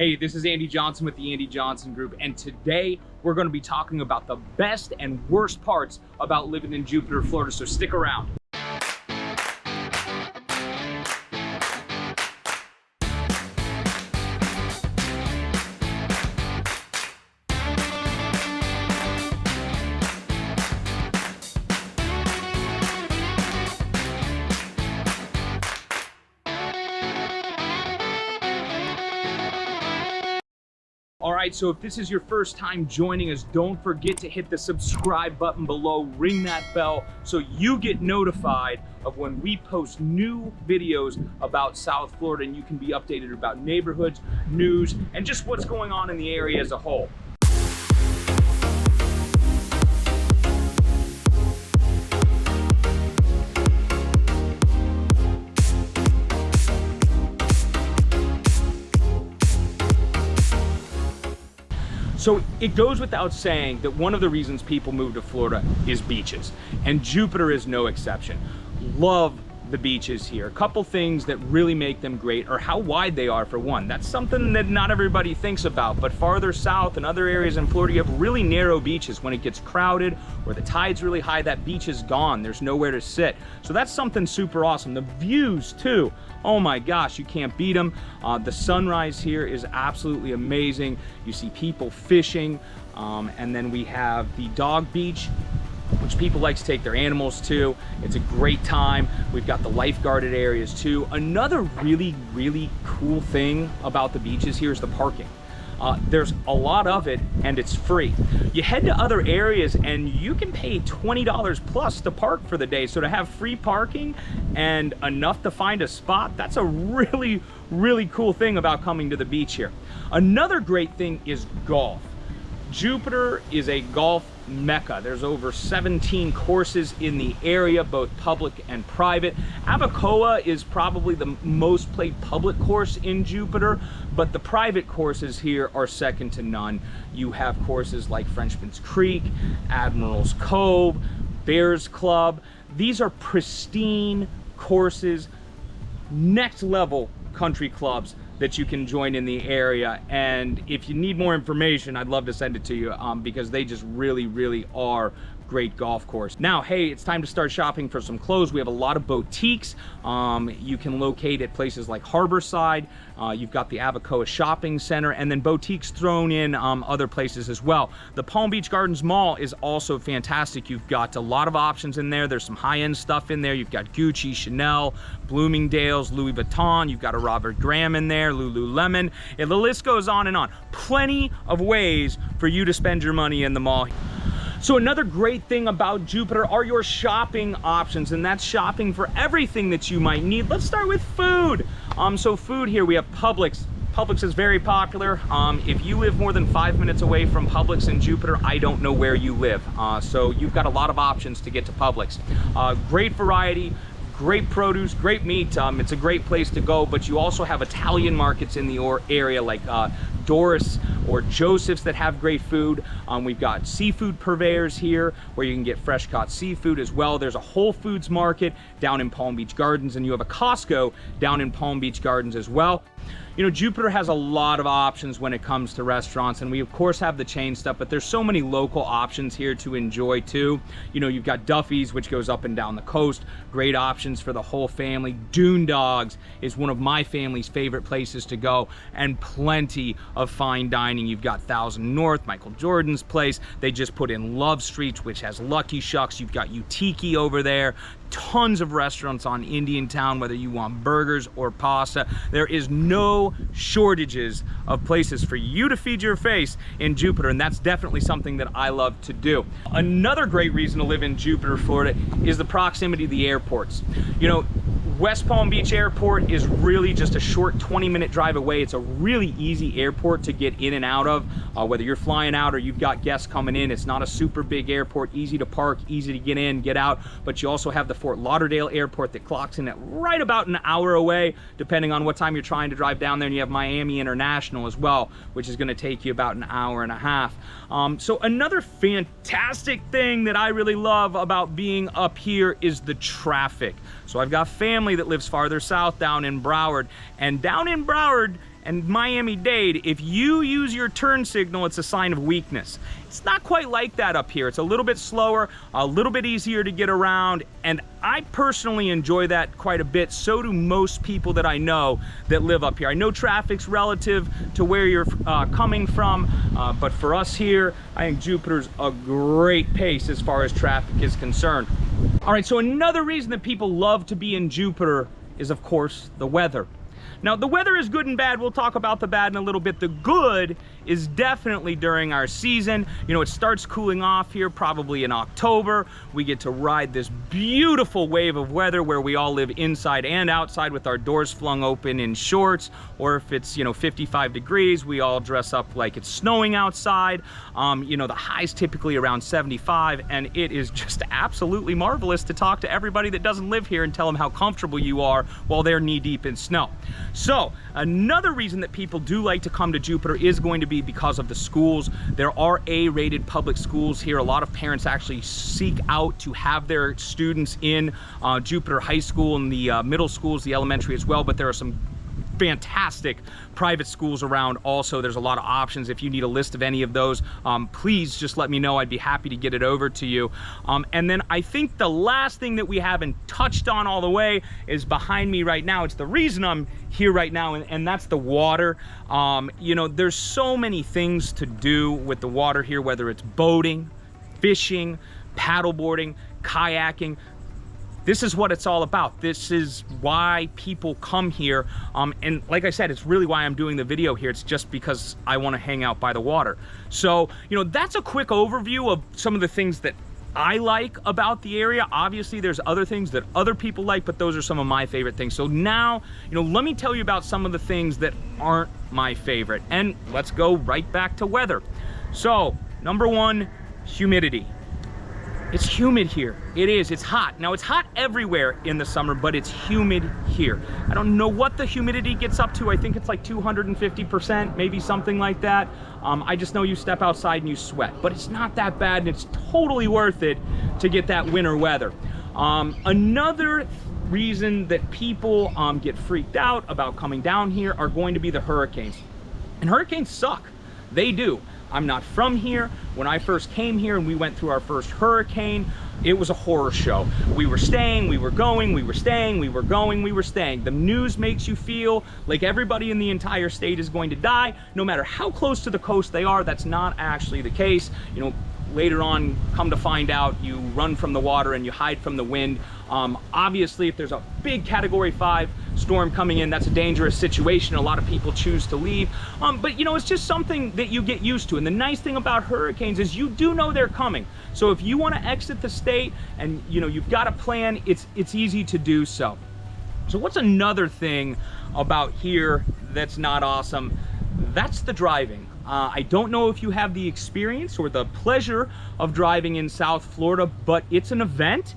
Hey, this is Andy Johnson with the Andy Johnson Group, and today we're going to be talking about the best and worst parts about living in Jupiter, Florida, so stick around. All right, so if this is your first time joining us, don't forget to hit the subscribe button below, ring that bell so you get notified of when we post new videos about South Florida, and you can be updated about neighborhoods, news, and just what's going on in the area as a whole. So it goes without saying that one of the reasons people move to Florida is beaches, and Jupiter is no exception. Love the beaches here. A couple things that really make them great are how wide they are, for one. That's something that not everybody thinks about, but farther south and other areas in Florida, you have really narrow beaches. When it gets crowded or the tide's really high, that beach is gone. There's nowhere to sit. So that's something super awesome. The views too, oh my gosh, you can't beat them. The sunrise here is absolutely amazing. You see people fishing, and then we have the dog beach, which people like to take their animals to. It's a great time. We've got the lifeguarded areas too. Another really cool thing about the beaches here is the parking. There's a lot of it, and it's free. You head to other areas and you can pay $20 plus to park for the day. So to have free parking and enough to find a spot, that's a really cool thing about coming to the beach here. Another great thing is golf. Jupiter is a golf mecca. There's over 17 courses in the area, both public and private. Abacoa is probably the most played public course in Jupiter, but the private courses here are second to none. You have courses like Frenchman's Creek, Admiral's Cove, Bears Club. These are pristine courses, next level country clubs that you can join in the area. And if you need more information, I'd love to send it to you, because they just really are great golf course. Now, hey, it's time to start shopping for some clothes. We have a lot of boutiques. You can locate at places like Harborside. You've got the Abacoa Shopping Center, and then boutiques thrown in other places as well. The Palm Beach Gardens Mall is also fantastic. You've got a lot of options in there. There's some high-end stuff in there. You've got Gucci, Chanel, Bloomingdale's, Louis Vuitton. You've got a Robert Graham in there, Lululemon, and the list goes on and on. Plenty of ways for you to spend your money in the mall. So another great thing about Jupiter are your shopping options, and that's shopping for everything that you might need. Let's start with food. So food here, we have Publix. Publix is very popular. If you live more than 5 minutes away from Publix in Jupiter, I don't know where you live. So you've got a lot of options to get to Publix. Great variety, great produce, great meat. It's a great place to go, but you also have Italian markets in the area like Doris or Joseph's that have great food. We've got seafood purveyors here where you can get fresh caught seafood as well. There's a Whole Foods market down in Palm Beach Gardens, and you have a Costco down in Palm Beach Gardens as well. You know, Jupiter has a lot of options when it comes to restaurants, and we of course have the chain stuff, but there's so many local options here to enjoy too. You know, you've got Duffy's, which goes up and down the coast. Great options for the whole family. Dune Dogs is one of my family's favorite places to go, and plenty of fine dining. You've got Thousand North, Michael Jordan's place. They just put in Love Street, which has Lucky Shucks. You've got Utiki over there. Tons of restaurants on Indian Town, whether you want burgers or pasta. There is no shortages of places for you to feed your face in Jupiter, and that's definitely something that I love to do. Another great reason to live in Jupiter, Florida is the proximity to the airports. You know, West Palm Beach Airport is really just a short 20-minute drive away. It's a really easy airport to get in and out of, whether you're flying out or you've got guests coming in. It's not a super big airport, easy to park, easy to get in, get out, but you also have the Fort Lauderdale Airport that clocks in at right about an hour away, depending on what time you're trying to drive down there. And you have Miami International as well, which is gonna take you about an hour and a half. So another fantastic thing that I really love about being up here is the traffic. So I've got family that lives farther south down in Broward, and down in Broward, and Miami-Dade, if you use your turn signal, it's a sign of weakness. It's not quite like that up here. It's a little bit slower, a little bit easier to get around, and I personally enjoy that quite a bit. So do most people that I know that live up here. I know traffic's relative to where you're coming from, but for us here, I think Jupiter's a great pace as far as traffic is concerned. All right, so another reason that people love to be in Jupiter is, of course, the weather. Now, the weather is good and bad. We'll talk about the bad in a little bit. The good is definitely during our season. You know, it starts cooling off here probably in October. We get to ride this beautiful wave of weather where we all live inside and outside with our doors flung open in shorts, or if it's, you know, 55 degrees, we all dress up like it's snowing outside. You know, the high's typically around 75, and it is just absolutely marvelous to talk to everybody that doesn't live here and tell them how comfortable you are while they're knee-deep in snow. So another reason that people do like to come to Jupiter is going to be because of the schools. There are A-rated public schools here. A lot of parents actually seek out to have their students in Jupiter High School and the middle schools, the elementary as well, but there are some fantastic private schools around also. There's a lot of options. If you need a list of any of those, please just let me know. I'd be happy to get it over to you. And then I think the last thing that we haven't touched on all the way is behind me right now. It's the reason I'm here right now, and that's the water. You know, there's so many things to do with the water here, whether it's boating, fishing, paddleboarding, kayaking. This is what it's all about. This is why people come here. And like I said, it's really why I'm doing the video here. It's just because I want to hang out by the water. So, you know, that's a quick overview of some of the things that I like about the area. Obviously, there's other things that other people like, but those are some of my favorite things. So now, you know, let me tell you about some of the things that aren't my favorite. And let's go right back to weather. So, number one, humidity. It's humid here. It is. It's hot. Now, it's hot everywhere in the summer, but it's humid here. I don't know what the humidity gets up to. I think it's like 250%, maybe something like that. I just know you step outside and you sweat, but it's not that bad, and it's totally worth it to get that winter weather. Another reason that people get freaked out about coming down here are going to be the hurricanes. And hurricanes suck. They do. I'm not from here. When I first came here and we went through our first hurricane, it was a horror show. We were staying, we were going, we were staying, we were going, we were staying. The news makes you feel like everybody in the entire state is going to die, no matter how close to the coast they are. That's not actually the case. You know, later on, come to find out, you run from the water and you hide from the wind. Obviously, if there's a big Category 5 storm coming in, that's a dangerous situation. A lot of people choose to leave. But you know, it's just something that you get used to. And the nice thing about hurricanes is you do know they're coming. So if you want to exit the state and you know you've got a plan, it's easy to do so. So what's another thing about here that's not awesome? That's the driving. I don't know if you have the experience or the pleasure of driving in South Florida, but it's an event.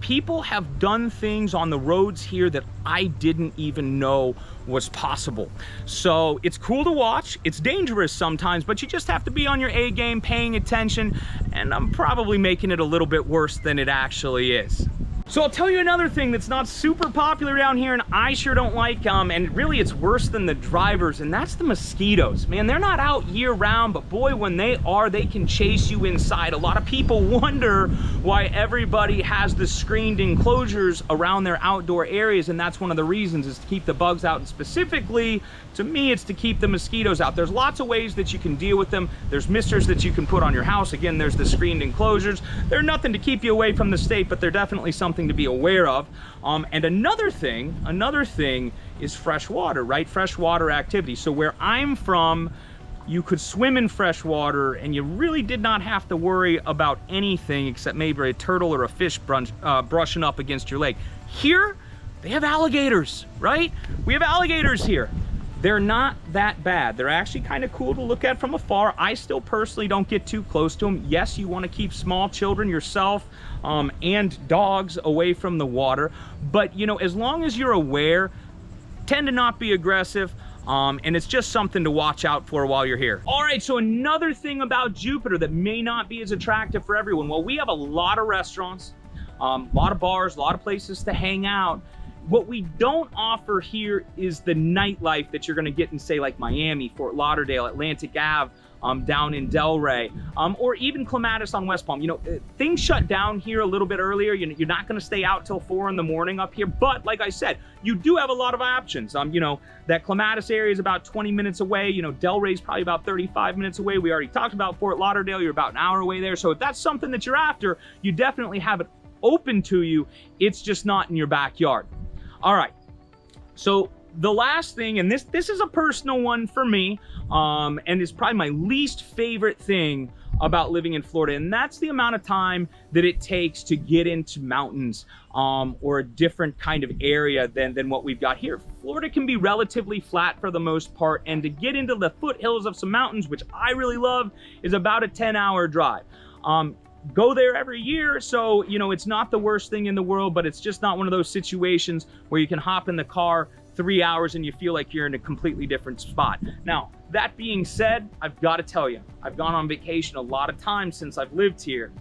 People have done things on the roads here that I didn't even know was possible. So it's cool to watch. It's dangerous sometimes, but you just have to be on your A game, paying attention, and I'm probably making it a little bit worse than it actually is. So I'll tell you another thing that's not super popular down here, and I sure don't like, and really it's worse than the drivers, and that's the mosquitoes. Man, they're not out year round, but boy, when they are, they can chase you inside. A lot of people wonder why everybody has the screened enclosures around their outdoor areas, and that's one of the reasons, is to keep the bugs out, and specifically, to me, it's to keep the mosquitoes out. There's lots of ways that you can deal with them. There's misters that you can put on your house. Again, there's the screened enclosures. They're nothing to keep you away from the state, but they're definitely something to be aware of. And another thing is fresh water, right? Freshwater activity. So where I'm from, you could swim in fresh water and you really did not have to worry about anything except maybe a turtle or a fish brushing up against your leg. Here, they have alligators, right? We have alligators here. They're not that bad. They're actually kind of cool to look at from afar. I still personally don't get too close to them. Yes, you want to keep small children, yourself, and dogs away from the water. But, you know, as long as you're aware, tend to not be aggressive. And it's just something to watch out for while you're here. All right, so another thing about Jupiter that may not be as attractive for everyone. Well, we have a lot of restaurants, a lot of bars, a lot of places to hang out. What we don't offer here is the nightlife that you're gonna get in, say, like Miami, Fort Lauderdale, Atlantic Ave, down in Delray, or even Clematis on West Palm. You know, things shut down here a little bit earlier. You're not gonna stay out till 4 in the morning up here, but like I said, you do have a lot of options. You know, that Clematis area is about 20 minutes away. You know, Delray's probably about 35 minutes away. We already talked about Fort Lauderdale. You're about an hour away there. So if that's something that you're after, you definitely have it open to you. It's just not in your backyard. All right, so the last thing, and this is a personal one for me, and it's probably my least favorite thing about living in Florida, and that's the amount of time that it takes to get into mountains, or a different kind of area than what we've got here. Florida can be relatively flat for the most part, and to get into the foothills of some mountains, which I really love, is about a 10-hour drive. Go there every year, so you know it's not the worst thing in the world, but it's just not one of those situations where you can hop in the car 3 hours and you feel like you're in a completely different spot. Now, that being said, I've got to tell you, I've gone on vacation a lot of times since I've lived here.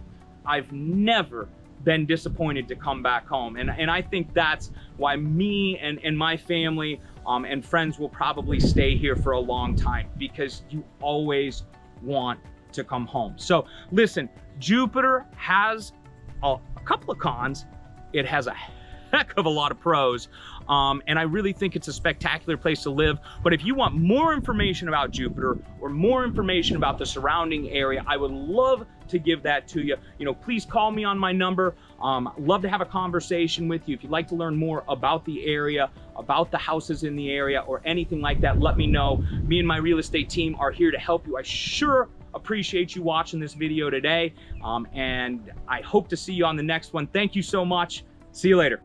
I've never been disappointed to come back home, and I think that's why me and my family and friends will probably stay here for a long time, because you always want to come home. So listen, Jupiter has a couple of cons. It has a heck of a lot of pros, and I really think it's a spectacular place to live. But if you want more information about Jupiter or more information about the surrounding area, I would love to give that to you. You know, please call me on my number. Love to have a conversation with you. If you'd like to learn more about the area, about the houses in the area, or anything like that, let me know. Me and my real estate team are here to help you. I sure appreciate you watching this video today, and I hope to see you on the next one. Thank you so much. See you later.